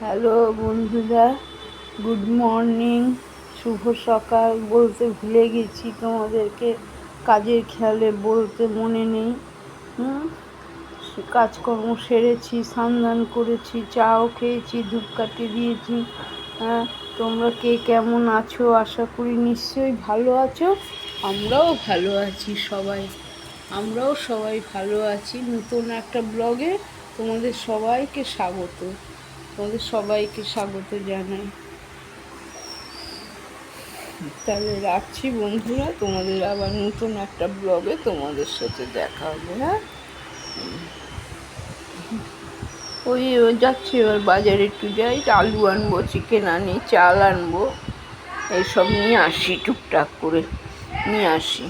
Hello বন্ধুরা, good morning. শুভ সকাল বলতে ভুলে গেছি তোমাদেরকে, কাজের খেয়ালে বলতে মনে নেই। কাজকর্ম সেরেছি, স্নান করেছি, চাও খেয়েছি, ধূপকাঠি দিয়েছি। হ্যাঁ, তোমরা কে কেমন আছো? আশা করি নিশ্চয়ই ভালো আছো। আমরাও ভালো আছি সবাই, আমরাও সবাই ভালো আছি। নতুন একটা ব্লগে তোমাদের সবাইকে স্বাগত, তোমাদের সবাইকে স্বাগত জানাই। তাহলে রাখছি বন্ধুরা, তোমাদের আবার নতুন একটা ব্লগে তোমাদের সাথে দেখা হবে। হ্যাঁ, ওই যাচ্ছি, এবার বাজারে একটু যাই, আলু আনবো, চিকেন আনি, চাল আনবো, এইসব নিয়ে আসি, টুকটাক করে নিয়ে আসি।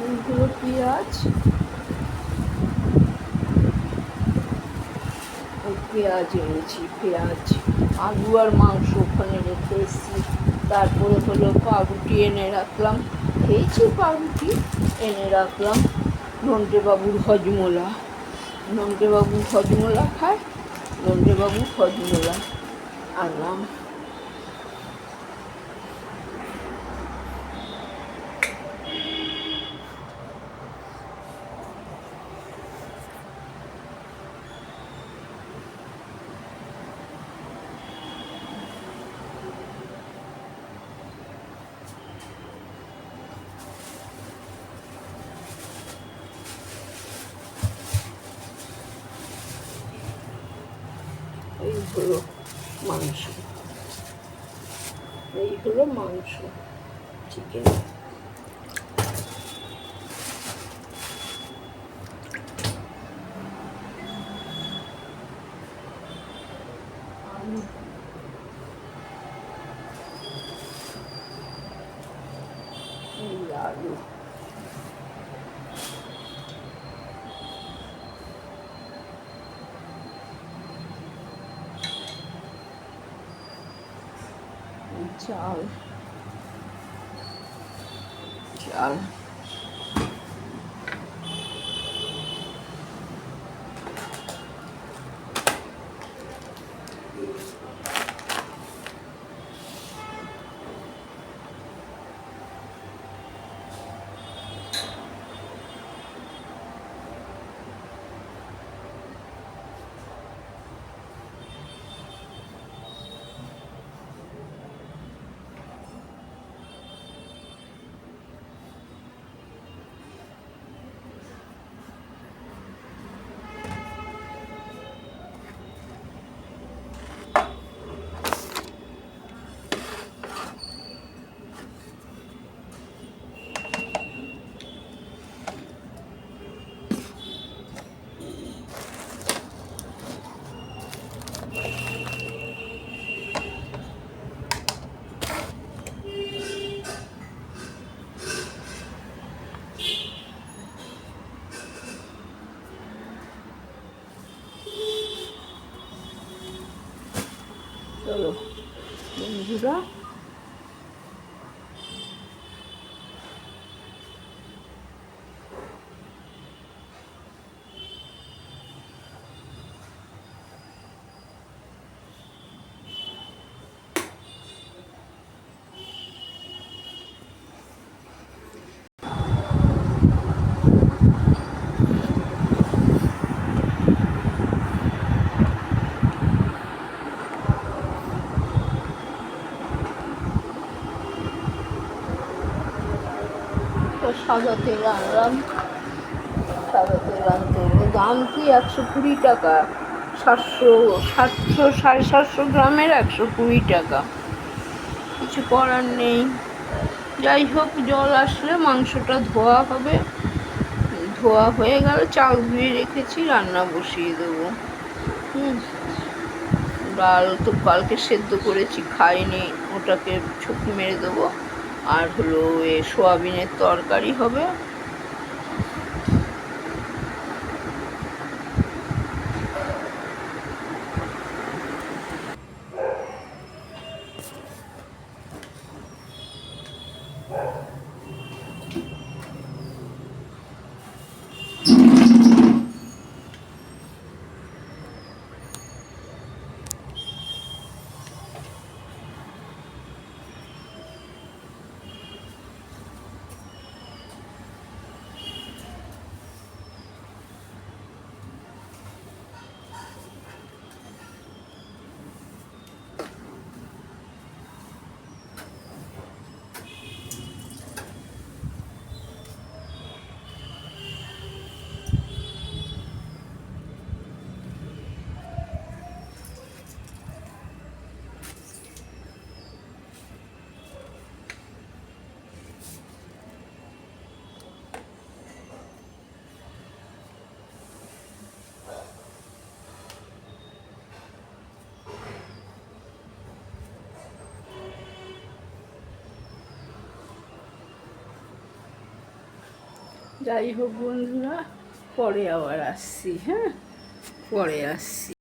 এইগুলো পেঁয়াজ, পেঁয়াজ এনেছি, পেঁয়াজ, আলু আর মাংস ওখানে রেখে এসেছি। তারপরে হলো পাউরুটি এনে রাখলাম, খেয়েছি পাউরুটি, এনে রাখলাম। নন্টেবাবুর হজমোলা, নন্টেবাবু হজমোলা খায়, নন্টেবাবু হজমোলা আনলাম। এই হলো মাংস, এই হলো মাংস, চিকেন। আলু, এই আলু, চাল, চাল, চলো বন্ধুরা, সাদা তেল আনলাম। সাদা তেল আনতে দাম কি 120 টাকা, 700 700 সাড়ে 700 গ্রামের 120 টাকা। কিছু করার নেই। যাই হোক, জল আসলে মাংসটা ধোয়া হবে, ধোয়া হয়ে গেল, চাল ধুয়ে রেখেছি, রান্না বসিয়ে দেবো। ডাল তো কালকে সেদ্ধ করেছি, খাইনি, ওটাকে ছুঁকি মেরে দেবো। আর হলো সোয়াবিনের তরকারি হবে। যাই হোক বন্ধুরা, পরে আবার আসছি, হ্যাঁ, পরে আসছি।